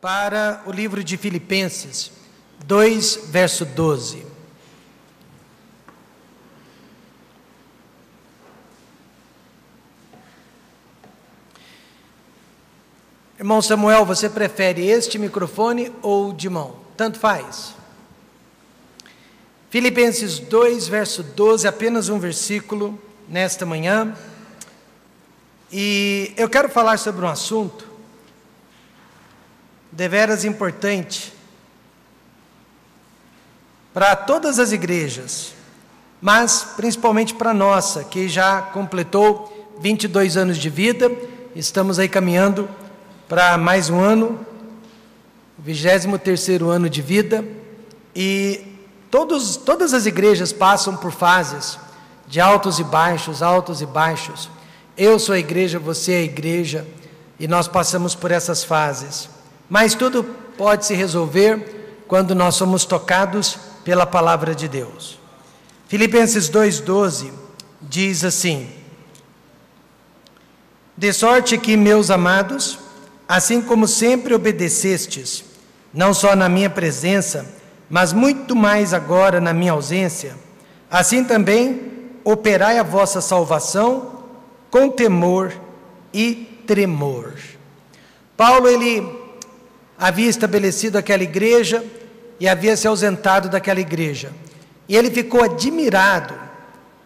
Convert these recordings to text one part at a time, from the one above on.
para o livro de Filipenses 2, verso 12. Irmão Samuel, você prefere este microfone ou de mão? Tanto faz. Filipenses 2, verso 12, apenas um versículo nesta manhã. E eu quero falar sobre um assunto deveras importante para todas as igrejas, mas principalmente para a nossa, que já completou 22 anos de vida, estamos aí caminhando para mais um ano, o 23º ano de vida, e todas as igrejas passam por fases de altos e baixos, altos e baixos. Eu sou a igreja, você é a igreja, e nós passamos por essas fases. Mas tudo pode se resolver quando nós somos tocados pela palavra de Deus. Filipenses 2,12 diz assim: de sorte que, meus amados, assim como sempre obedecestes, não só na minha presença, mas muito mais agora na minha ausência, assim também operai a vossa salvação com temor e tremor. Paulo, ele havia estabelecido aquela igreja e havia se ausentado daquela igreja. E ele ficou admirado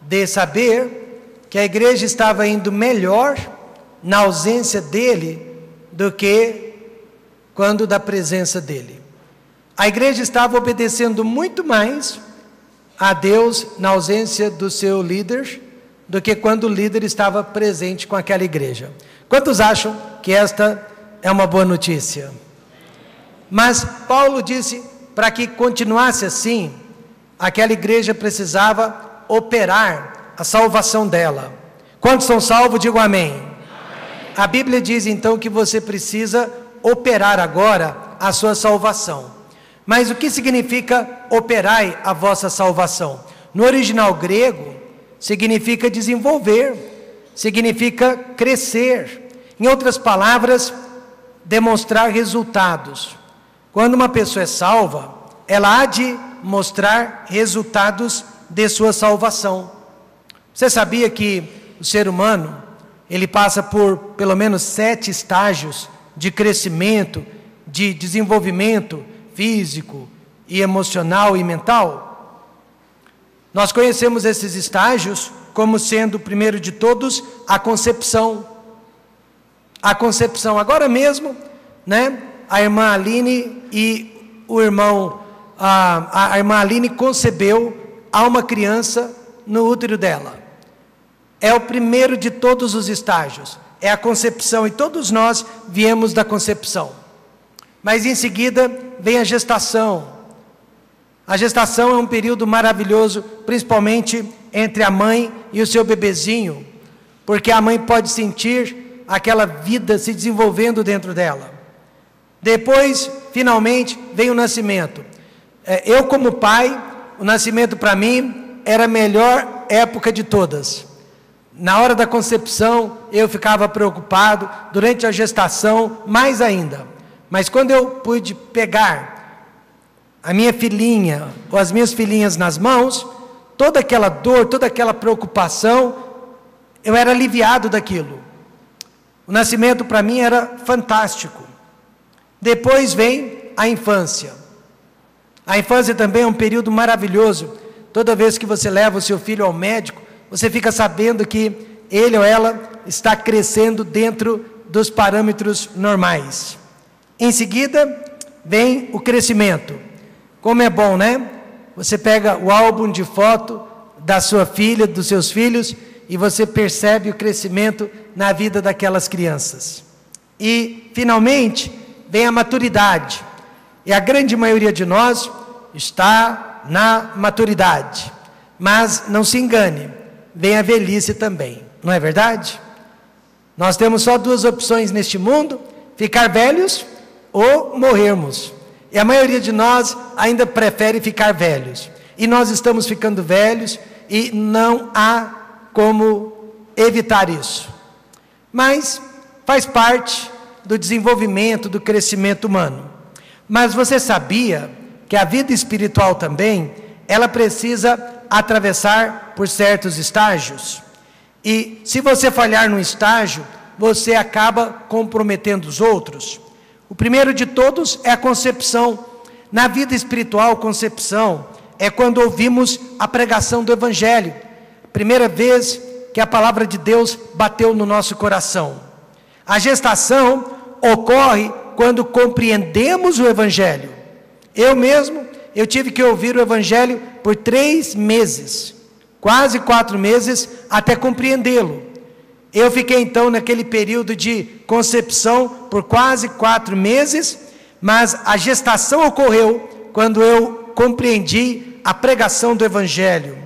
de saber que a igreja estava indo melhor na ausência dele do que quando da presença dele. A igreja estava obedecendo muito mais a Deus na ausência do seu líder do que quando o líder estava presente com aquela igreja. Quantos acham que esta é uma boa notícia? Mas Paulo disse, para que continuasse assim, aquela igreja precisava operar a salvação dela. Quantos são salvos? Digam amém. Amém. A Bíblia diz então que você precisa operar agora a sua salvação. Mas o que significa operai a vossa salvação? No original grego, significa desenvolver, significa crescer. Em outras palavras, demonstrar resultados. Quando uma pessoa é salva, ela há de mostrar resultados de sua salvação. Você sabia que o ser humano, ele passa por pelo menos 7 estágios de crescimento, de desenvolvimento físico e emocional e mental? Nós conhecemos esses estágios como sendo, o primeiro de todos, a concepção. A concepção, agora mesmo, né? A irmã Aline e o irmão, a irmã Aline concebeu a uma criança no útero dela. É o primeiro de todos os estágios, é a concepção, e todos nós viemos da concepção. Mas em seguida vem a gestação. A gestação é um período maravilhoso, principalmente entre a mãe e o seu bebezinho, porque a mãe pode sentir aquela vida se desenvolvendo dentro dela. Depois, finalmente, vem o nascimento. Eu, como pai, o nascimento para mim era a melhor época de todas. Na hora da concepção, eu ficava preocupado, durante a gestação, mais ainda. Mas quando eu pude pegar a minha filhinha, ou as minhas filhinhas nas mãos, toda aquela dor, toda aquela preocupação, eu era aliviado daquilo. O nascimento para mim era fantástico. Depois vem a infância. A infância também é um período maravilhoso. Toda vez que você leva o seu filho ao médico, você fica sabendo que ele ou ela está crescendo dentro dos parâmetros normais. Em seguida, vem o crescimento. Como é bom, né? Você pega o álbum de foto da sua filha, dos seus filhos, e você percebe o crescimento na vida daquelas crianças. E, finalmente, vem a maturidade. E a grande maioria de nós está na maturidade. Mas não se engane, vem a velhice também, não é verdade? Nós temos só 2 opções neste mundo: ficar velhos ou morrermos. E a maioria de nós ainda prefere ficar velhos. E nós estamos ficando velhos e não há como evitar isso. Mas faz parte do desenvolvimento, do crescimento humano. Mas você sabia que a vida espiritual também, ela precisa atravessar por certos estágios? E se você falhar num estágio, você acaba comprometendo os outros. O primeiro de todos é a concepção. Na vida espiritual, concepção é quando ouvimos a pregação do Evangelho. Primeira vez que a palavra de Deus bateu no nosso coração. A gestação ocorre quando compreendemos o Evangelho. Eu tive que ouvir o Evangelho por 3 meses, quase 4 meses, até compreendê-lo. Eu fiquei então naquele período de concepção por quase 4 meses, mas a gestação ocorreu quando eu compreendi a pregação do Evangelho.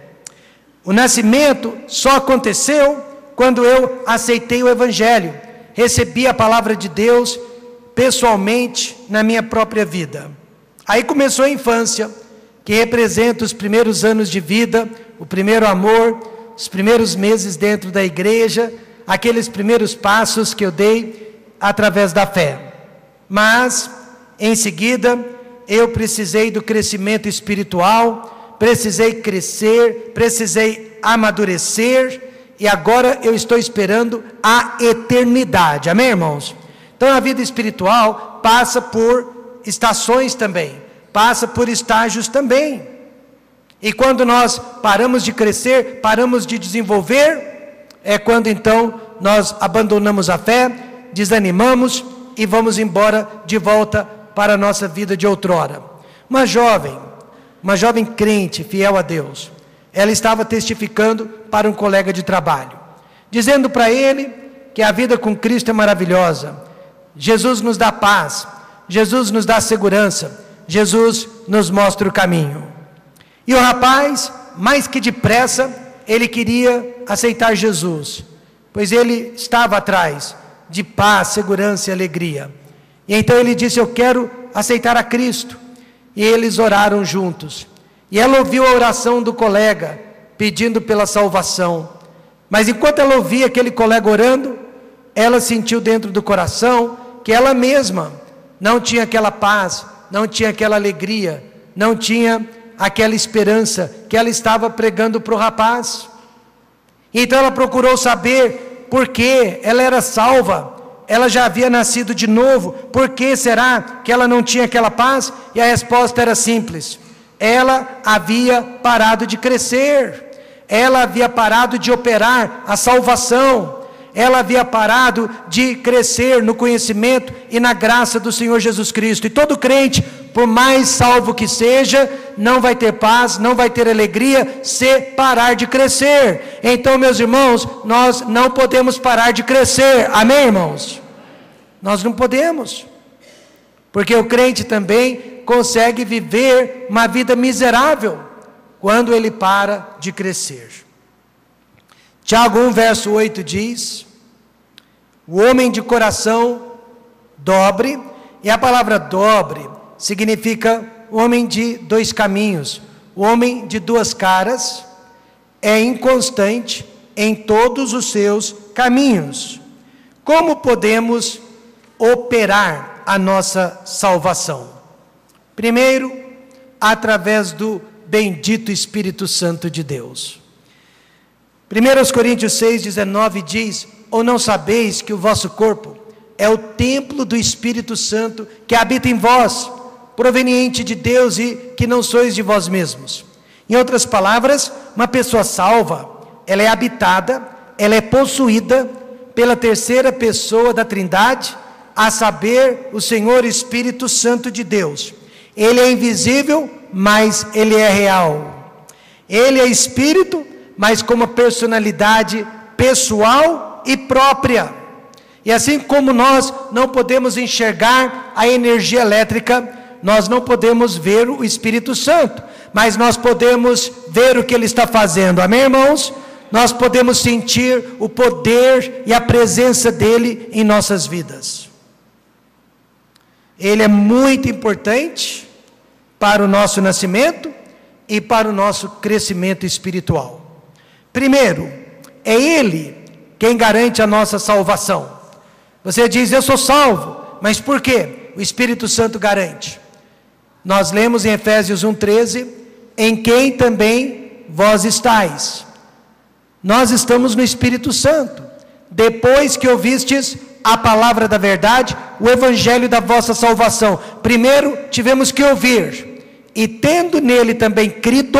O nascimento só aconteceu quando eu aceitei o Evangelho, recebi a palavra de Deus pessoalmente na minha própria vida. Aí começou a infância, que representa os primeiros anos de vida, o primeiro amor, os primeiros meses dentro da igreja, aqueles primeiros passos que eu dei através da fé. Mas, em seguida, eu precisei do crescimento espiritual, precisei crescer, precisei amadurecer, e agora eu estou esperando a eternidade. Amém, irmãos? Então a vida espiritual passa por estações também, passa por estágios também. E quando nós paramos de crescer, paramos de desenvolver, é quando então nós abandonamos a fé, desanimamos e vamos embora de volta para a nossa vida de outrora. Uma jovem crente, fiel a Deus, ela estava testificando para um colega de trabalho, dizendo para ele que a vida com Cristo é maravilhosa. Jesus nos dá paz, Jesus nos dá segurança, Jesus nos mostra o caminho. E o rapaz, mais que depressa, ele queria aceitar Jesus, pois ele estava atrás de paz, segurança e alegria. E então ele disse: eu quero aceitar a Cristo. E eles oraram juntos. E ela ouviu a oração do colega, pedindo pela salvação. Mas enquanto ela ouvia aquele colega orando, ela sentiu dentro do coração que ela mesma não tinha aquela paz, não tinha aquela alegria, não tinha aquela esperança que ela estava pregando para o rapaz. Então ela procurou saber por que ela era salva, ela já havia nascido de novo, por que será que ela não tinha aquela paz? E a resposta era simples: ela havia parado de crescer, ela havia parado de operar a salvação, ela havia parado de crescer no conhecimento e na graça do Senhor Jesus Cristo. E todo crente, por mais salvo que seja, não vai ter paz, não vai ter alegria se parar de crescer. Então, meus irmãos, nós não podemos parar de crescer. Amém, irmãos? Nós não podemos, porque o crente também consegue viver uma vida miserável quando ele para de crescer. Tiago 1, verso 8 diz: o homem de coração dobre, e a palavra dobre significa o homem de 2 caminhos, o homem de 2 caras, é inconstante em todos os seus caminhos. Como podemos operar a nossa salvação? Primeiro, através do bendito Espírito Santo de Deus. 1 Coríntios 6,19 diz: ou não sabeis que o vosso corpo é o templo do Espírito Santo que habita em vós, proveniente de Deus, e que não sois de vós mesmos? Em outras palavras, uma pessoa salva, ela é habitada, ela é possuída pela terceira pessoa da Trindade, a saber, o Senhor Espírito Santo de Deus. Ele é invisível, mas ele é real. Ele é Espírito, mas com uma personalidade pessoal e própria. E assim como nós não podemos enxergar a energia elétrica, nós não podemos ver o Espírito Santo, mas nós podemos ver o que ele está fazendo. Amém, irmãos? Nós podemos sentir o poder e a presença dele em nossas vidas. Ele é muito importante para o nosso nascimento e para o nosso crescimento espiritual. Primeiro, é ele quem garante a nossa salvação. Você diz, eu sou salvo, mas por quê? O Espírito Santo garante. Nós lemos em Efésios 1,13, em quem também vós estáis. Nós estamos no Espírito Santo, depois que ouvistes a palavra da verdade, o evangelho da vossa salvação. Primeiro tivemos que ouvir, e tendo nele também crido,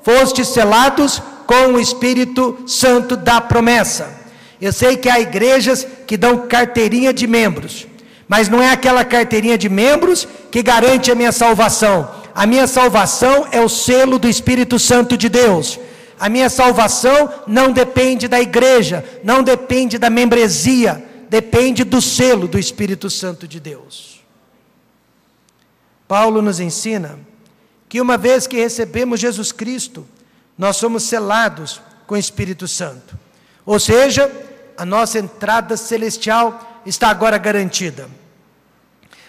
fostes selados com o Espírito Santo da promessa. Eu sei que há igrejas que dão carteirinha de membros, mas não é aquela carteirinha de membros que garante a minha salvação. A minha salvação é o selo do Espírito Santo de Deus. A minha salvação não depende da igreja, não depende da membresia, depende do selo do Espírito Santo de Deus. Paulo nos ensina que uma vez que recebemos Jesus Cristo, nós somos selados com o Espírito Santo. Ou seja, a nossa entrada celestial está agora garantida.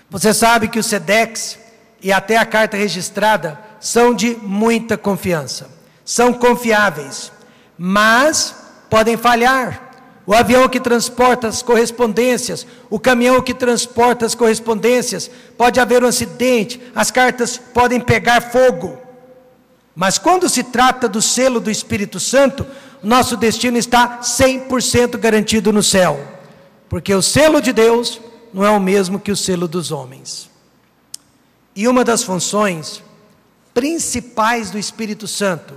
Você sabe que o SEDEX e até a carta registrada são de muita confiança. São confiáveis, mas podem falhar. O avião que transporta as correspondências, o caminhão que transporta as correspondências, pode haver um acidente, as cartas podem pegar fogo. Mas quando se trata do selo do Espírito Santo, nosso destino está 100% garantido no céu. Porque o selo de Deus não é o mesmo que o selo dos homens. E uma das funções principais do Espírito Santo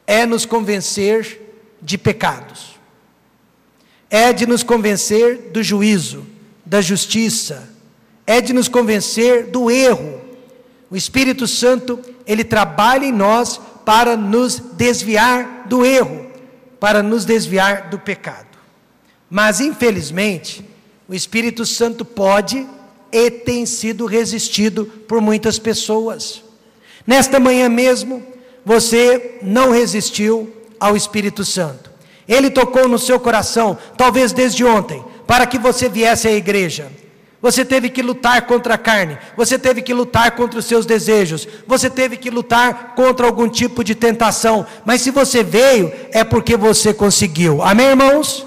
é nos convencer de pecados. É de nos convencer do juízo, da justiça. É de nos convencer do erro. O Espírito Santo, ele trabalha em nós para nos desviar do erro, para nos desviar do pecado. Mas, infelizmente, o Espírito Santo pode e tem sido resistido por muitas pessoas. Nesta manhã mesmo, você não resistiu ao Espírito Santo. Ele tocou no seu coração, talvez desde ontem, para que você viesse à igreja. Você teve que lutar contra a carne, você teve que lutar contra os seus desejos, você teve que lutar contra algum tipo de tentação, mas se você veio, é porque você conseguiu. Amém, irmãos?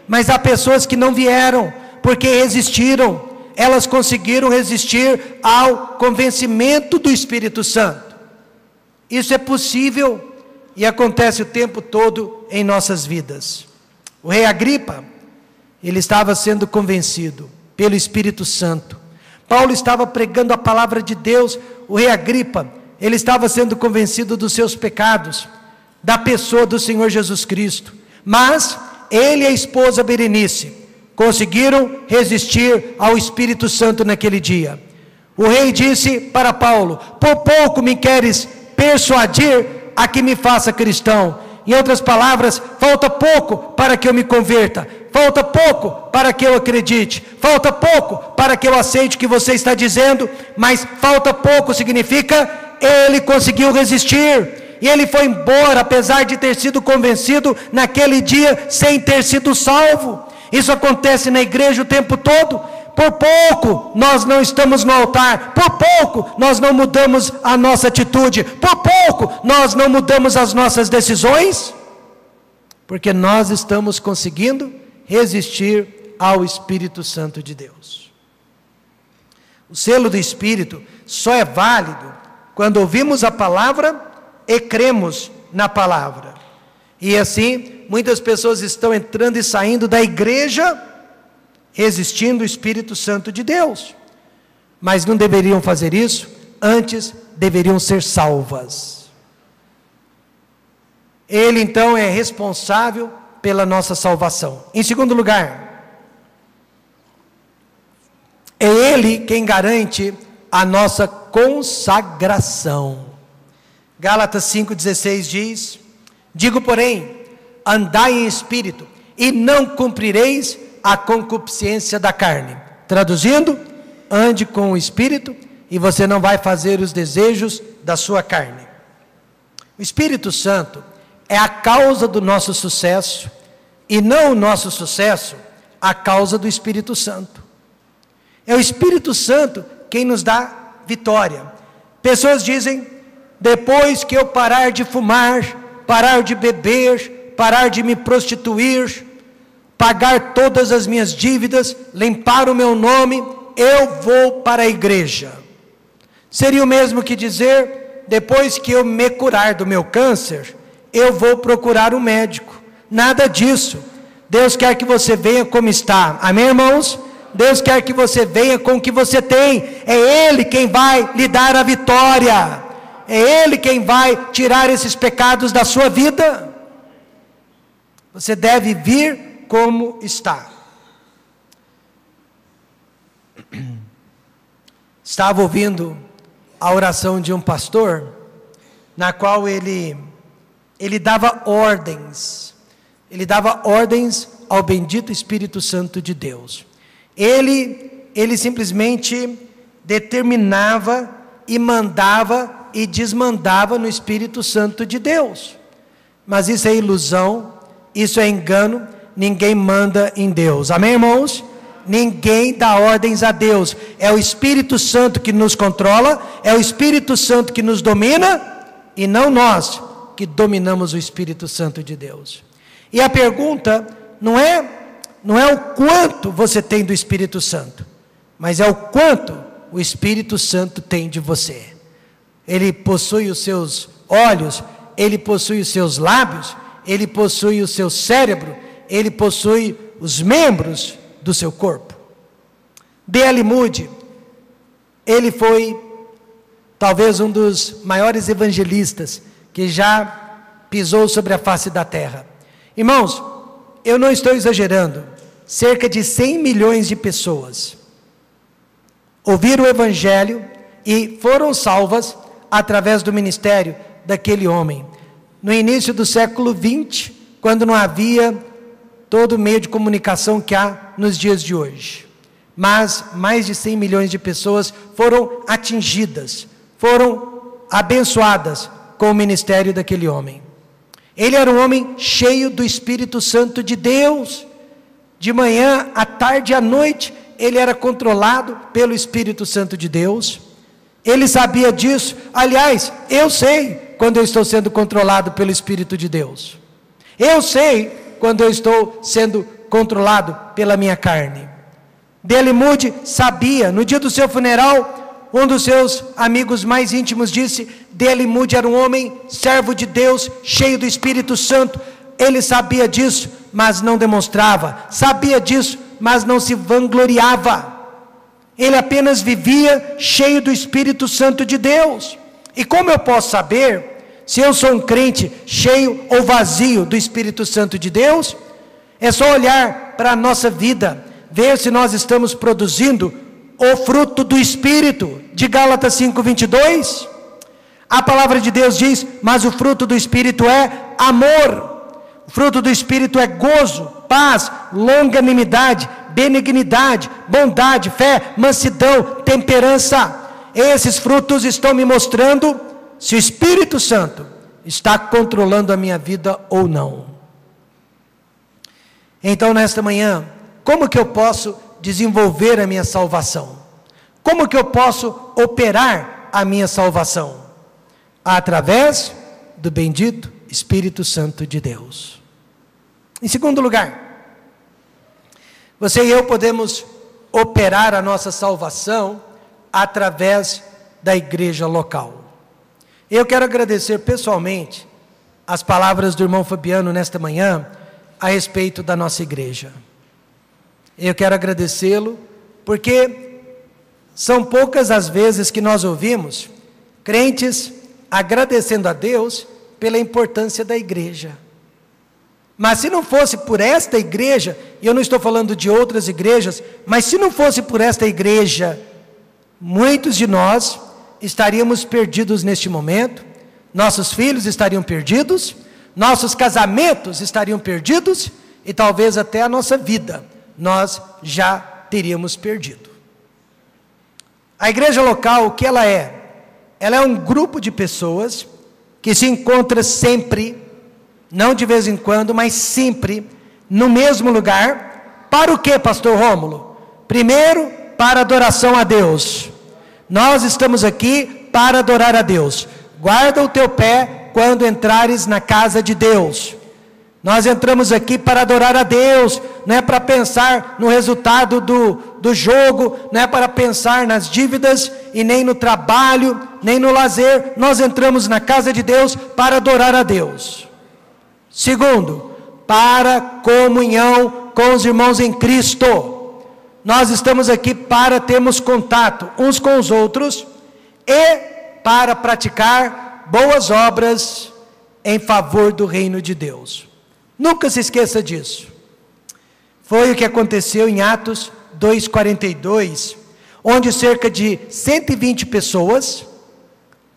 Mas há pessoas que não vieram, porque resistiram. Elas conseguiram resistir ao convencimento do Espírito Santo. Isso é possível e acontece o tempo todo em nossas vidas. O rei Agripa, ele estava sendo convencido pelo Espírito Santo. Paulo estava pregando a palavra de Deus. O rei Agripa, ele estava sendo convencido dos seus pecados, da pessoa do Senhor Jesus Cristo. Mas ele e a esposa Berenice conseguiram resistir ao Espírito Santo naquele dia. O rei disse para Paulo: por pouco me queres persuadir a que me faça cristão. Em outras palavras, falta pouco para que eu me converta, falta pouco para que eu acredite, falta pouco para que eu aceite o que você está dizendo, mas falta pouco significa ele conseguiu resistir, e ele foi embora, apesar de ter sido convencido naquele dia, sem ter sido salvo. Isso acontece na igreja o tempo todo. Por pouco nós não estamos no altar, por pouco nós não mudamos a nossa atitude, por pouco nós não mudamos as nossas decisões, porque nós estamos conseguindo resistir ao Espírito Santo de Deus. O selo do Espírito só é válido quando ouvimos a palavra e cremos na palavra. E assim, muitas pessoas estão entrando e saindo da igreja resistindo o Espírito Santo de Deus, mas não deveriam fazer isso, antes deveriam ser salvas. Ele então é responsável pela nossa salvação. Em segundo lugar, é Ele quem garante a nossa consagração. Gálatas 5,16 diz: digo, porém, andai em espírito, e não cumprireis a concupiscência da carne. Traduzindo, ande com o Espírito e você não vai fazer os desejos da sua carne. O Espírito Santo é a causa do nosso sucesso, e não o nosso sucesso a causa do Espírito Santo. É o Espírito Santo quem nos dá vitória. Pessoas dizem: depois que eu parar de fumar, parar de beber, parar de me prostituir, pagar todas as minhas dívidas, limpar o meu nome, eu vou para a igreja. Seria o mesmo que dizer, depois que eu me curar do meu câncer, eu vou procurar um médico. Nada disso. Deus quer que você venha como está. Amém, irmãos? Deus quer que você venha com o que você tem. É Ele quem vai lhe dar a vitória. É Ele quem vai tirar esses pecados da sua vida. Você deve vir como está. Estava ouvindo a oração de um pastor, na qual ele dava ordens. Ele dava ordens ao bendito Espírito Santo de Deus. Ele simplesmente determinava e mandava e desmandava no Espírito Santo de Deus. Mas isso é ilusão, isso é engano, ninguém manda em Deus. Amém, irmãos? Ninguém dá ordens a Deus. É o Espírito Santo que nos controla, é o Espírito Santo que nos domina, e não nós que dominamos o Espírito Santo de Deus. E a pergunta não é o quanto você tem do Espírito Santo, mas é o quanto o Espírito Santo tem de você. Ele possui os seus olhos, ele possui os seus lábios, ele possui o seu cérebro, ele possui os membros do seu corpo. D.L. Moody, ele foi talvez um dos maiores evangelistas que já pisou sobre a face da terra. Irmãos, eu não estou exagerando, cerca de 100 milhões de pessoas ouviram o evangelho e foram salvas através do ministério daquele homem. No início do século 20, quando não havia todo o meio de comunicação que há nos dias de hoje. Mas mais de 100 milhões de pessoas foram atingidas, foram abençoadas com o ministério daquele homem. Ele era um homem cheio do Espírito Santo de Deus. De manhã, à tarde e à noite, ele era controlado pelo Espírito Santo de Deus. Ele sabia disso. Aliás, eu sei quando eu estou sendo controlado pelo Espírito de Deus. Eu sei quando eu estou sendo controlado pela minha carne. D.L. Moody sabia. No dia do seu funeral, um dos seus amigos mais íntimos disse: D.L. Moody era um homem servo de Deus, cheio do Espírito Santo. Ele sabia disso, mas não demonstrava. Sabia disso, mas não se vangloriava. Ele apenas vivia cheio do Espírito Santo de Deus. E como eu posso saber se eu sou um crente cheio ou vazio do Espírito Santo de Deus? É só olhar para a nossa vida, ver se nós estamos produzindo o fruto do Espírito, de Gálatas 5:22. A palavra de Deus diz: mas o fruto do Espírito é amor. O fruto do Espírito é gozo, paz, longanimidade, benignidade, bondade, fé, mansidão, temperança. Esses frutos estão me mostrando se o Espírito Santo está controlando a minha vida ou não. Então, nesta manhã, como que eu posso desenvolver a minha salvação? Como que eu posso operar a minha salvação? Através do bendito Espírito Santo de Deus. Em segundo lugar, você e eu podemos operar a nossa salvação através da igreja local. Eu quero agradecer pessoalmente as palavras do irmão Fabiano nesta manhã a respeito da nossa igreja. Eu quero agradecê-lo porque são poucas as vezes que nós ouvimos crentes agradecendo a Deus pela importância da igreja. Mas se não fosse por esta igreja, e eu não estou falando de outras igrejas, mas se não fosse por esta igreja, muitos de nós estaríamos perdidos neste momento, nossos filhos estariam perdidos, nossos casamentos estariam perdidos, e talvez até a nossa vida nós já teríamos perdido. A igreja local, o que ela é? Ela é um grupo de pessoas que se encontra sempre, não de vez em quando, mas sempre, no mesmo lugar. Para o que, pastor Rômulo? Primeiro, para adoração a Deus. Nós estamos aqui para adorar a Deus. Guarda o teu pé quando entrares na casa de Deus. Nós entramos aqui para adorar a Deus, não é para pensar no resultado do jogo, não é para pensar nas dívidas, e nem no trabalho, nem no lazer. Nós entramos na casa de Deus para adorar a Deus. Segundo, para comunhão com os irmãos em Cristo. Nós estamos aqui para termos contato uns com os outros e para praticar boas obras em favor do reino de Deus. Nunca se esqueça disso. Foi o que aconteceu em Atos 2:42, onde cerca de 120 pessoas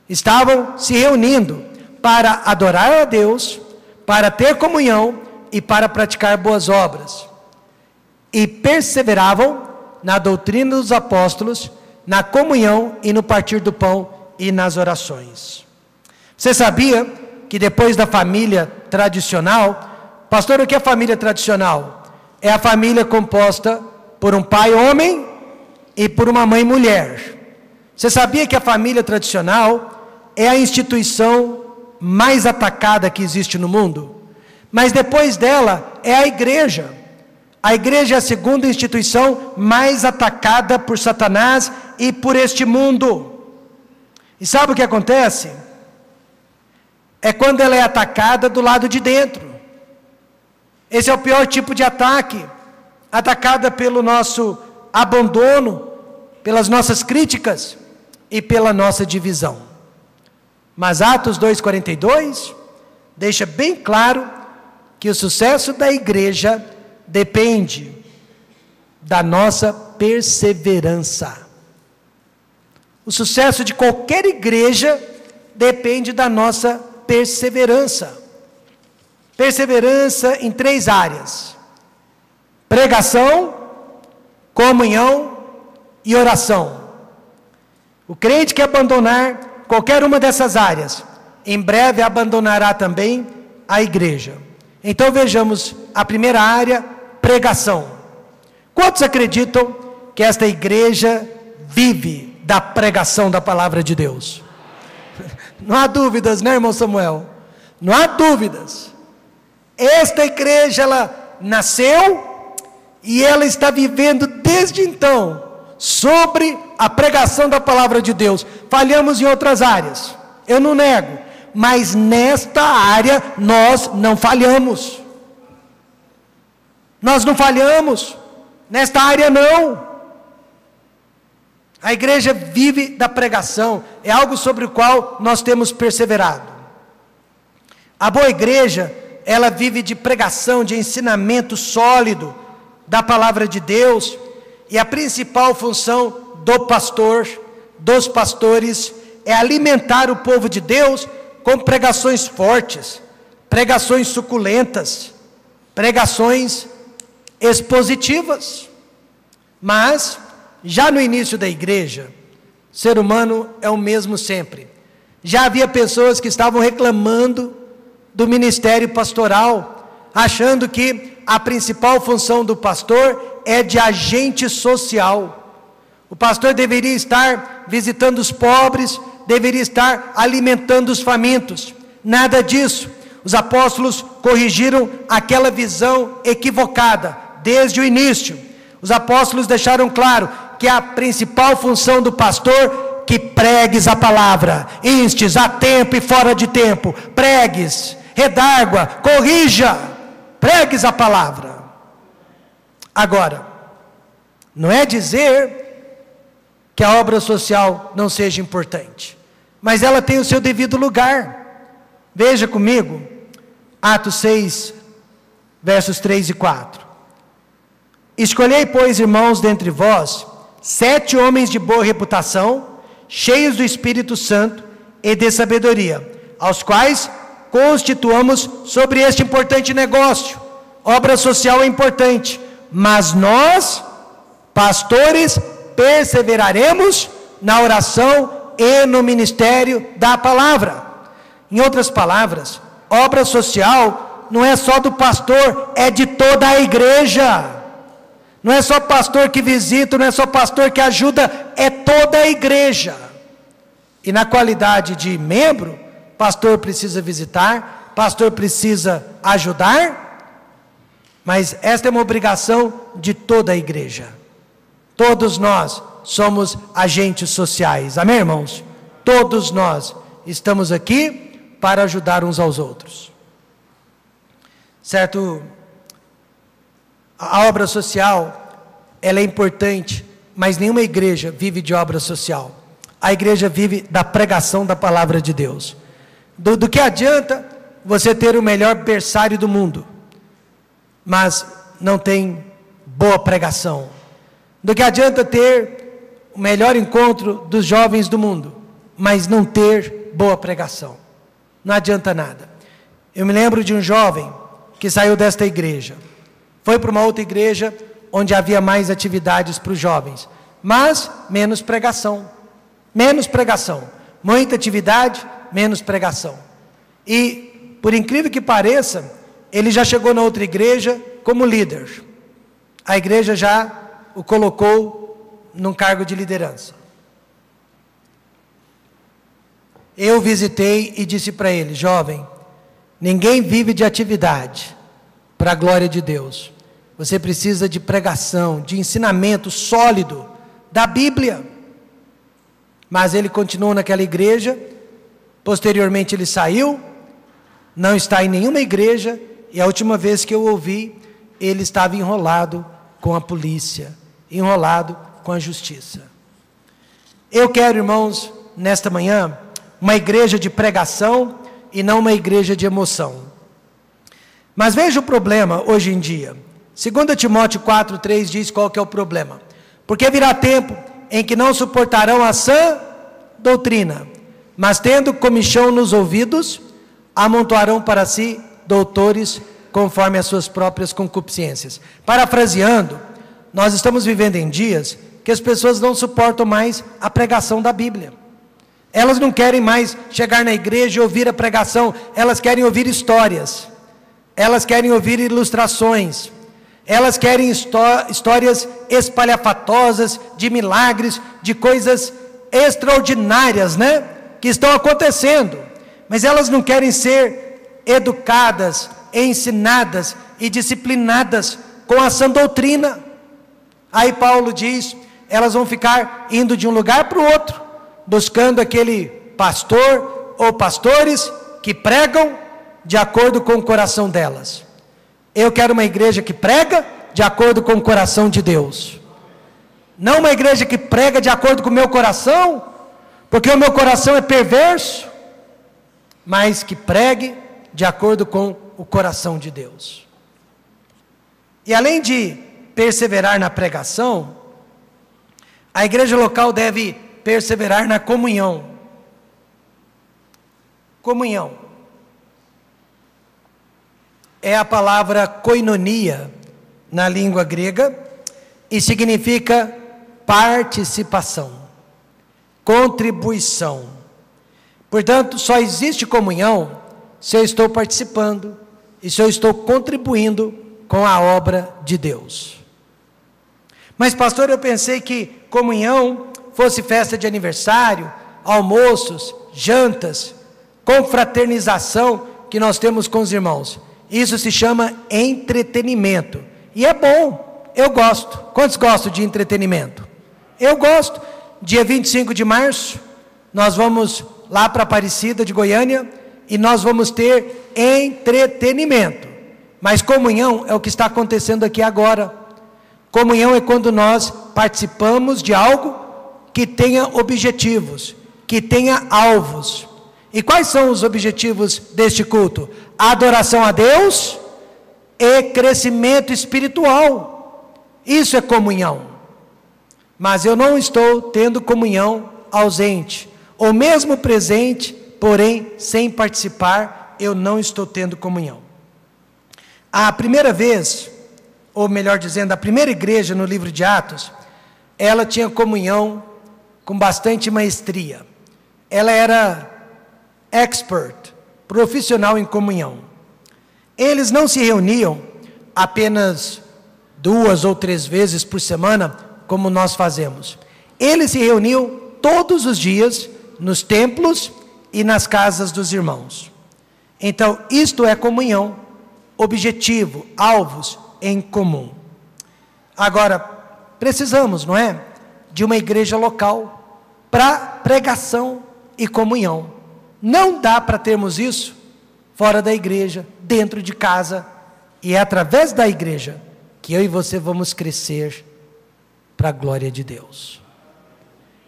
estavam se reunindo para adorar a Deus, para ter comunhão e para praticar boas obras. E perseveravam na doutrina dos apóstolos, na comunhão e no partir do pão e nas orações. Você sabia que depois da família tradicional, pastor, o que é família tradicional? É a família composta por um pai homem e por uma mãe mulher. Você sabia que a família tradicional é a instituição mais atacada que existe no mundo? Mas depois dela é a igreja. A igreja é a segunda instituição mais atacada por Satanás e por este mundo. E sabe o que acontece? É quando ela é atacada do lado de dentro. Esse é o pior tipo de ataque, atacada pelo nosso abandono, pelas nossas críticas e pela nossa divisão. Mas Atos 2:42 deixa bem claro que o sucesso da igreja depende da nossa perseverança. O sucesso de qualquer igreja depende da nossa perseverança. Perseverança em 3 áreas: pregação, comunhão e oração. O crente que abandonar qualquer uma dessas áreas, em breve abandonará também a igreja. Então vejamos a primeira área, pregação. Quantos acreditam que esta igreja vive da pregação da palavra de Deus? Não há dúvidas, né, irmão Samuel? Não há dúvidas. Esta igreja, ela nasceu e ela está vivendo desde então sobre a pregação da palavra de Deus. Falhamos em outras áreas, eu não nego, mas nesta área nós não falhamos. Nós não falhamos, nesta área não. A igreja vive da pregação, é algo sobre o qual nós temos perseverado. A boa igreja, ela vive de pregação, de ensinamento sólido da palavra de Deus, e a principal função do pastor, dos pastores, é alimentar o povo de Deus com pregações fortes, pregações suculentas, pregações expositivas. Mas, já no início da igreja, o ser humano é o mesmo sempre. Já havia pessoas que estavam reclamando do ministério pastoral, achando que a principal função do pastor é de agente social. O pastor deveria estar visitando os pobres, deveria estar alimentando os famintos. Nada disso. Os apóstolos corrigiram aquela visão equivocada desde o início. Os apóstolos deixaram claro que a principal função do pastor, que pregues a palavra, instes a tempo e fora de tempo, pregues, redargua, corrija, pregues a palavra. Agora, não é dizer que a obra social não seja importante, mas ela tem o seu devido lugar. Veja comigo, Atos 6, versos 3 e 4. Escolhei, pois, irmãos, dentre vós, 7 homens de boa reputação, cheios do Espírito Santo e de sabedoria, aos quais constituamos sobre este importante negócio. Obra social é importante, mas nós, pastores, perseveraremos na oração e no ministério da palavra. Em outras palavras, obra social não é só do pastor, é de toda a igreja. Não é só pastor que visita, não é só pastor que ajuda, é toda a igreja. E na qualidade de membro, pastor precisa visitar, pastor precisa ajudar, mas esta é uma obrigação de toda a igreja. Todos nós somos agentes sociais, amém, irmãos? Todos nós estamos aqui para ajudar uns aos outros. Certo? A obra social, ela é importante, mas nenhuma igreja vive de obra social. A igreja vive da pregação da palavra de Deus. Do que adianta você ter o melhor berçário do mundo, mas não tem boa pregação? Do que adianta ter o melhor encontro dos jovens do mundo, mas não ter boa pregação? Não adianta nada. Eu me lembro de um jovem que saiu desta igreja, foi para uma outra igreja onde havia mais atividades para os jovens, mas menos pregação. Menos pregação. Muita atividade, menos pregação. E, por incrível que pareça, ele já chegou na outra igreja como líder. A igreja já o colocou num cargo de liderança. Eu visitei e disse para ele: jovem, ninguém vive de atividade para a glória de Deus. Você precisa de pregação, de ensinamento sólido da Bíblia. Mas ele continuou naquela igreja, posteriormente ele saiu, não está em nenhuma igreja, e a última vez que eu ouvi, ele estava enrolado com a polícia, enrolado com a justiça. Eu quero, irmãos, nesta manhã, uma igreja de pregação e não uma igreja de emoção. Mas veja o problema hoje em dia. 2 Timóteo 4,3 diz qual que é o problema. Porque virá tempo em que não suportarão a sã doutrina, mas tendo comichão nos ouvidos, amontoarão para si doutores conforme as suas próprias concupiscências. Parafraseando, nós estamos vivendo em dias que as pessoas não suportam mais a pregação da Bíblia. Elas não querem mais chegar na igreja e ouvir a pregação, elas querem ouvir histórias, elas querem ouvir ilustrações, elas querem histórias espalhafatosas, de milagres, de coisas extraordinárias, né? Que estão acontecendo. Mas elas não querem ser educadas, ensinadas e disciplinadas com a sã doutrina. Aí Paulo diz, elas vão ficar indo de um lugar para o outro, buscando aquele pastor ou pastores que pregam de acordo com o coração delas. Eu quero uma igreja que prega de acordo com o coração de Deus. Não uma igreja que prega de acordo com o meu coração, porque o meu coração é perverso, mas que pregue de acordo com o coração de Deus. E além de perseverar na pregação, a igreja local deve perseverar na comunhão. Comunhão é a palavra koinonia na língua grega e significa participação, contribuição. Portanto, só existe comunhão se eu estou participando e se eu estou contribuindo com a obra de Deus. Mas pastor, eu pensei que comunhão fosse festa de aniversário, almoços, jantas, confraternização que nós temos com os irmãos. Isso se chama entretenimento. E é bom, eu gosto. Quantos gostam de entretenimento? Eu gosto. Dia 25 de março, nós vamos lá para Aparecida de Goiânia e nós vamos ter entretenimento. Mas comunhão é o que está acontecendo aqui agora. Comunhão é quando nós participamos de algo que tenha objetivos, que tenha alvos. E quais são os objetivos deste culto? Adoração a Deus e crescimento espiritual. Isso é comunhão. Mas eu não estou tendo comunhão ausente, ou mesmo presente, porém sem participar, eu não estou tendo comunhão. A primeira vez, ou melhor dizendo, a primeira igreja no livro de Atos, ela tinha comunhão com bastante maestria. Ela era expert, profissional em comunhão. Eles não se reuniam apenas 2 ou 3 vezes por semana, como nós fazemos. Eles se reuniam todos os dias, nos templos e nas casas dos irmãos. Então, isto é comunhão, objetivo, alvos em comum. Agora, precisamos, não é, de uma igreja local para pregação e comunhão. Não dá para termos isso fora da igreja, dentro de casa, e é através da igreja que eu e você vamos crescer para a glória de Deus.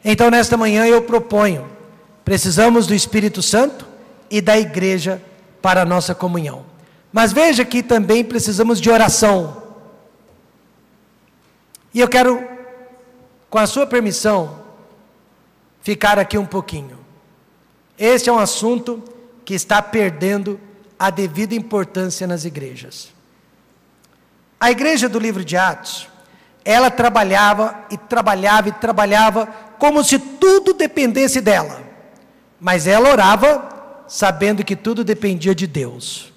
Então, nesta manhã eu proponho, precisamos do Espírito Santo e da igreja para a nossa comunhão. Mas veja que também precisamos de oração. E eu quero, com a sua permissão, ficar aqui um pouquinho. Este é um assunto que está perdendo a devida importância nas igrejas. A igreja do livro de Atos, ela trabalhava como se tudo dependesse dela. Mas ela orava sabendo que tudo dependia de Deus.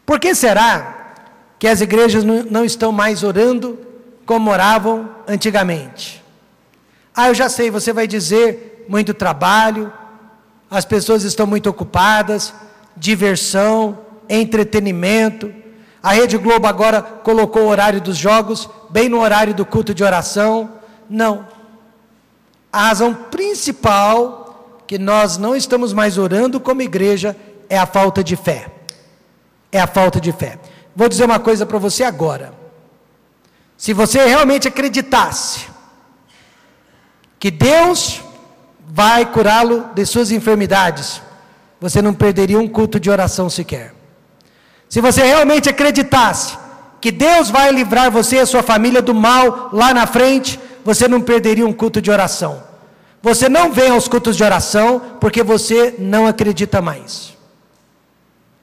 Por que será que as igrejas não estão mais orando como oravam antigamente? Eu já sei, você vai dizer, muito trabalho, as pessoas estão muito ocupadas, diversão, entretenimento. A Rede Globo agora colocou o horário dos jogos bem no horário do culto de oração. Não. A razão principal que nós não estamos mais orando como igreja é a falta de fé. É a falta de fé. Vou dizer uma coisa para você agora. Se você realmente acreditasse que Deus vai curá-lo de suas enfermidades, você não perderia um culto de oração sequer. Se você realmente acreditasse que Deus vai livrar você e a sua família do mal lá na frente, você não perderia um culto de oração. Você não vem aos cultos de oração porque você não acredita mais.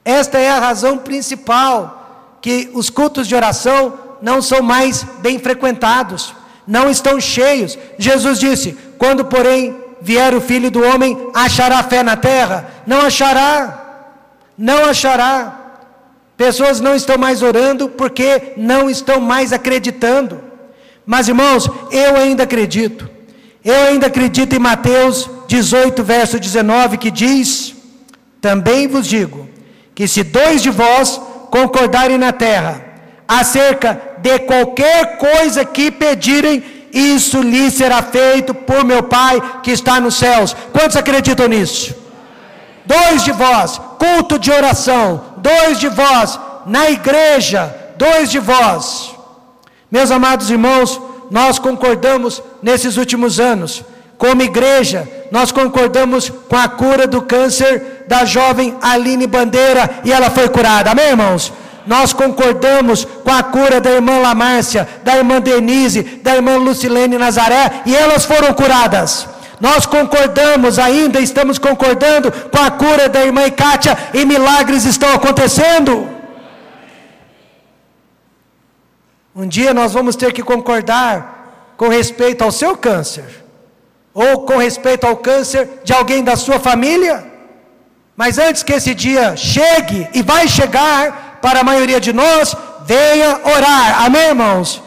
Esta é a razão principal que os cultos de oração não são mais bem frequentados, não estão cheios. Jesus disse: quando porém vier o Filho do Homem, achará fé na terra? Não achará, não achará. Pessoas não estão mais orando porque não estão mais acreditando. Mas irmãos, eu ainda acredito em Mateus 18, verso 19, que diz: também vos digo, que se 2 de vós concordarem na terra, acerca de qualquer coisa que pedirem, isso lhes será feito por meu Pai que está nos céus. Quantos acreditam nisso? 2 de vós, culto de oração, 2 de vós, na igreja, 2 de vós. Meus amados irmãos, nós concordamos nesses últimos anos, como igreja, nós concordamos com a cura do câncer da jovem Aline Bandeira, e ela foi curada, amém, irmãos? Nós concordamos com a cura da irmã Lamárcia, da irmã Denise, da irmã Lucilene Nazaré, e elas foram curadas. Nós concordamos, ainda estamos concordando com a cura da irmã Kátia, e milagres estão acontecendo. Um dia nós vamos ter que concordar com respeito ao seu câncer, ou com respeito ao câncer de alguém da sua família. Mas antes que esse dia chegue, e vai chegar para a maioria de nós, venha orar, amém, irmãos?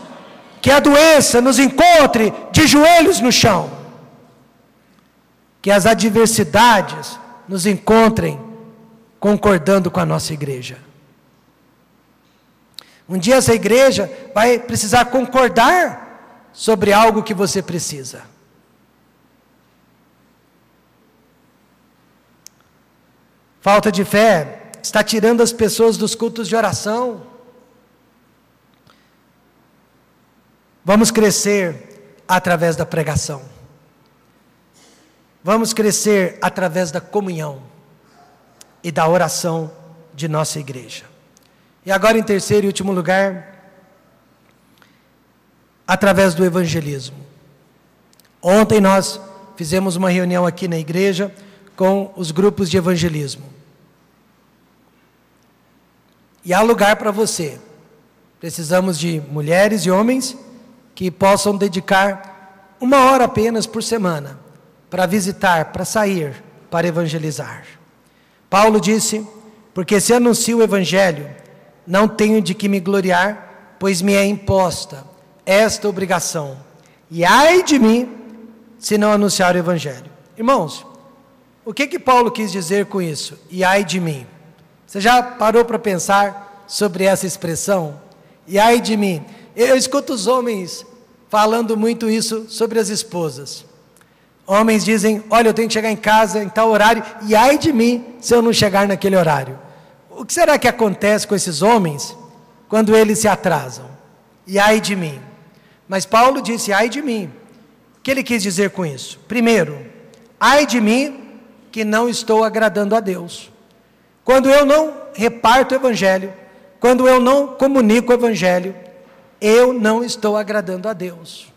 Que a doença nos encontre de joelhos no chão, que as adversidades nos encontrem concordando com a nossa igreja. Um dia essa igreja vai precisar concordar sobre algo que você precisa. Falta de fé está tirando as pessoas dos cultos de oração. Vamos crescer através da pregação. Vamos crescer através da comunhão e da oração de nossa igreja. E agora, em terceiro e último lugar, através do evangelismo. Ontem nós fizemos uma reunião aqui na igreja com os grupos de evangelismo. E há lugar para você. Precisamos de mulheres e homens que possam dedicar 1 hora apenas por semana para visitar, para sair, para evangelizar. Paulo disse: porque se anuncio o evangelho, não tenho de que me gloriar, pois me é imposta esta obrigação. E ai de mim, se não anunciar o evangelho. Irmãos, O que Paulo quis dizer com isso? E ai de mim. Você já parou para pensar sobre essa expressão? E ai de mim. Eu escuto os homens falando muito isso sobre as esposas. Homens dizem, olha, eu tenho que chegar em casa em tal horário, e ai de mim se eu não chegar naquele horário. O que será que acontece com esses homens quando eles se atrasam? E ai de mim. Mas Paulo disse, ai de mim. O que ele quis dizer com isso? Primeiro, ai de mim que não estou agradando a Deus. Quando eu não reparto o Evangelho, quando eu não comunico o Evangelho, eu não estou agradando a Deus.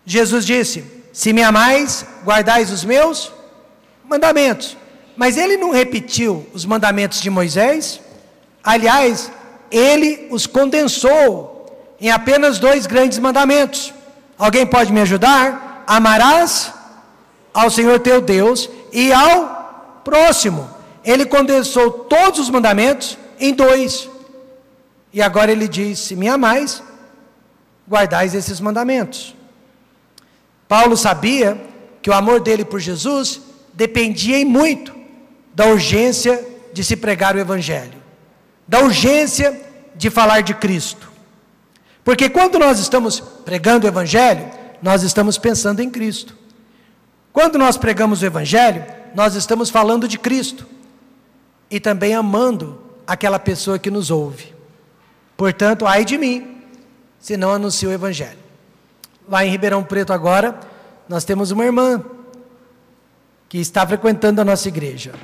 Jesus disse, se me amais, guardais os meus mandamentos. Mas ele não repetiu os mandamentos de Moisés. Aliás, ele os condensou em apenas 2 grandes mandamentos. Alguém pode me ajudar? Amarás ao Senhor teu Deus e ao próximo. Ele condensou todos os mandamentos em 2. E agora ele diz, se me amais, guardais esses mandamentos. Paulo sabia que o amor dele por Jesus dependia em muito da urgência de se pregar o Evangelho, da urgência de falar de Cristo. Porque quando nós estamos pregando o Evangelho, nós estamos pensando em Cristo. Quando nós pregamos o Evangelho, nós estamos falando de Cristo e também amando aquela pessoa que nos ouve. Portanto, ai de mim, se não anuncio o Evangelho. Lá em Ribeirão Preto agora, nós temos uma irmã que está frequentando a nossa igreja.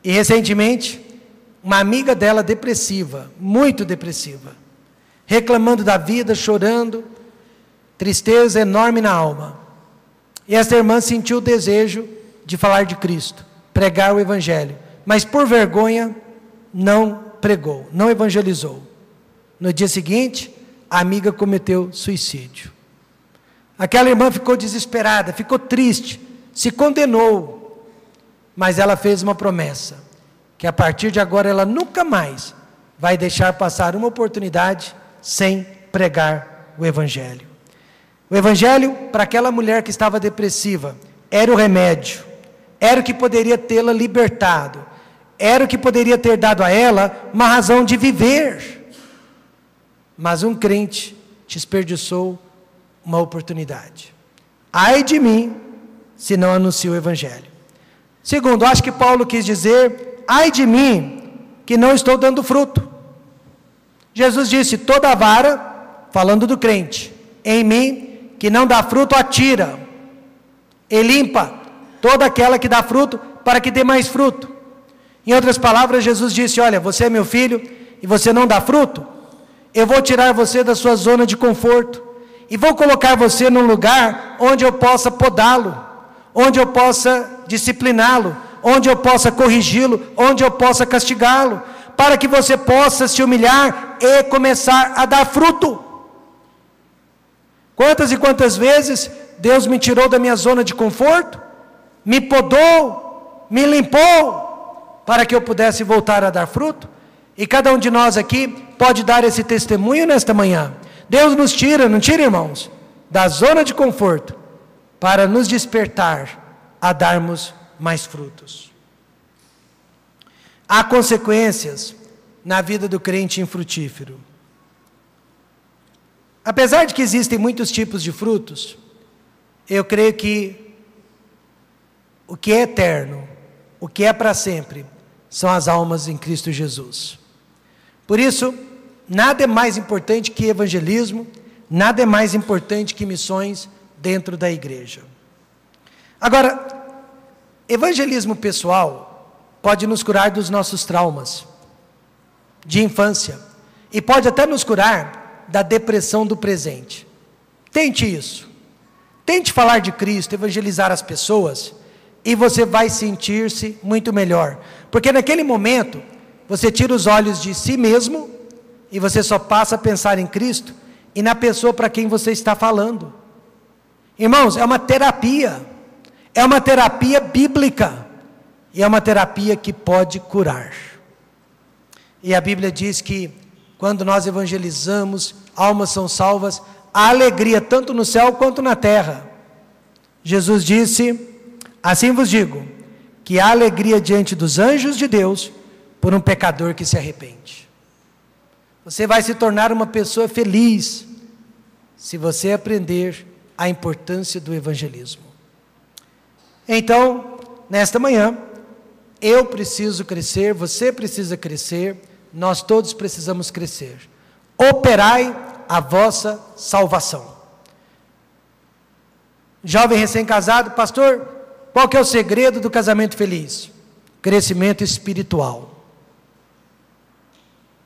E recentemente, uma amiga dela depressiva, muito depressiva, reclamando da vida, chorando, tristeza enorme na alma. E essa irmã sentiu o desejo de falar de Cristo, pregar o Evangelho, mas por vergonha não pregou, não evangelizou. No dia seguinte, a amiga cometeu suicídio. Aquela irmã ficou desesperada, ficou triste, se condenou, mas ela fez uma promessa, que a partir de agora ela nunca mais vai deixar passar uma oportunidade sem pregar o Evangelho. O Evangelho, para aquela mulher que estava depressiva, era o remédio, era o que poderia tê-la libertado, era o que poderia ter dado a ela uma razão de viver. Mas um crente desperdiçou uma oportunidade. Ai de mim, se não anuncio o Evangelho. Segundo, acho que Paulo quis dizer, ai de mim, que não estou dando fruto. Jesus disse, toda vara, falando do crente, em mim, que não dá fruto, atira, e limpa toda aquela que dá fruto, para que dê mais fruto. Em outras palavras, Jesus disse, olha, você é meu filho, e você não dá fruto, eu vou tirar você da sua zona de conforto, e vou colocar você num lugar, onde eu possa podá-lo, onde eu possa discipliná-lo, onde eu possa corrigi-lo, onde eu possa castigá-lo, para que você possa se humilhar e começar a dar fruto. Quantas e quantas vezes Deus me tirou da minha zona de conforto, me podou, me limpou, para que eu pudesse voltar a dar fruto? E cada um de nós aqui pode dar esse testemunho nesta manhã. Deus nos tira, não tira, irmãos, da zona de conforto, para nos despertar a darmos mais frutos. Há consequências na vida do crente infrutífero. Apesar de que existem muitos tipos de frutos, eu creio que o que é eterno, o que é para sempre, são as almas em Cristo Jesus. Por isso, nada é mais importante que evangelismo, nada é mais importante que missões dentro da igreja. Agora, evangelismo pessoal pode nos curar dos nossos traumas de infância e pode até nos curar da depressão do presente. Tente isso. Tente falar de Cristo, evangelizar as pessoas, e você vai sentir-se muito melhor. Porque naquele momento, você tira os olhos de si mesmo e você só passa a pensar em Cristo e na pessoa para quem você está falando. Irmãos, é uma terapia bíblica, e é uma terapia que pode curar. E a Bíblia diz que quando nós evangelizamos, almas são salvas, há alegria tanto no céu quanto na terra. Jesus disse, Assim vos digo, que há alegria diante dos anjos de Deus por um pecador que se arrepende. Você vai se tornar uma pessoa feliz se você aprender a importância do evangelismo. Então, nesta manhã, eu preciso crescer, você precisa crescer, nós todos precisamos crescer. Operai a vossa salvação. Jovem recém-casado, pastor, qual que é o segredo do casamento feliz? Crescimento espiritual.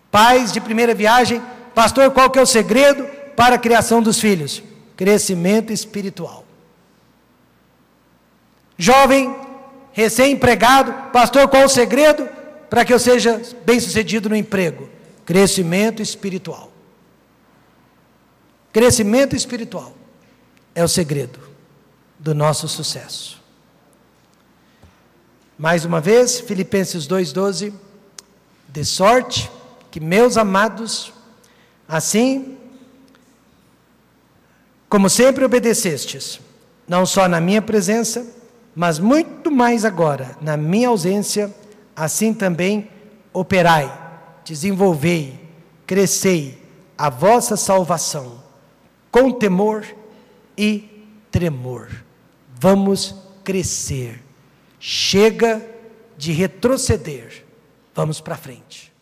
Pais de primeira viagem, pastor, qual que é o segredo para a criação dos filhos? Crescimento espiritual. Jovem recém-empregado, pastor, qual o segredo para que eu seja bem-sucedido no emprego? Crescimento espiritual. Crescimento espiritual é o segredo do nosso sucesso. Mais uma vez, Filipenses 2,12, de sorte que, meus amados, assim como sempre obedecestes, não só na minha presença, mas muito mais agora, na minha ausência, assim também operai, desenvolvei, crescei a vossa salvação, com temor e tremor. Vamos crescer. Chega de retroceder. Vamos para frente.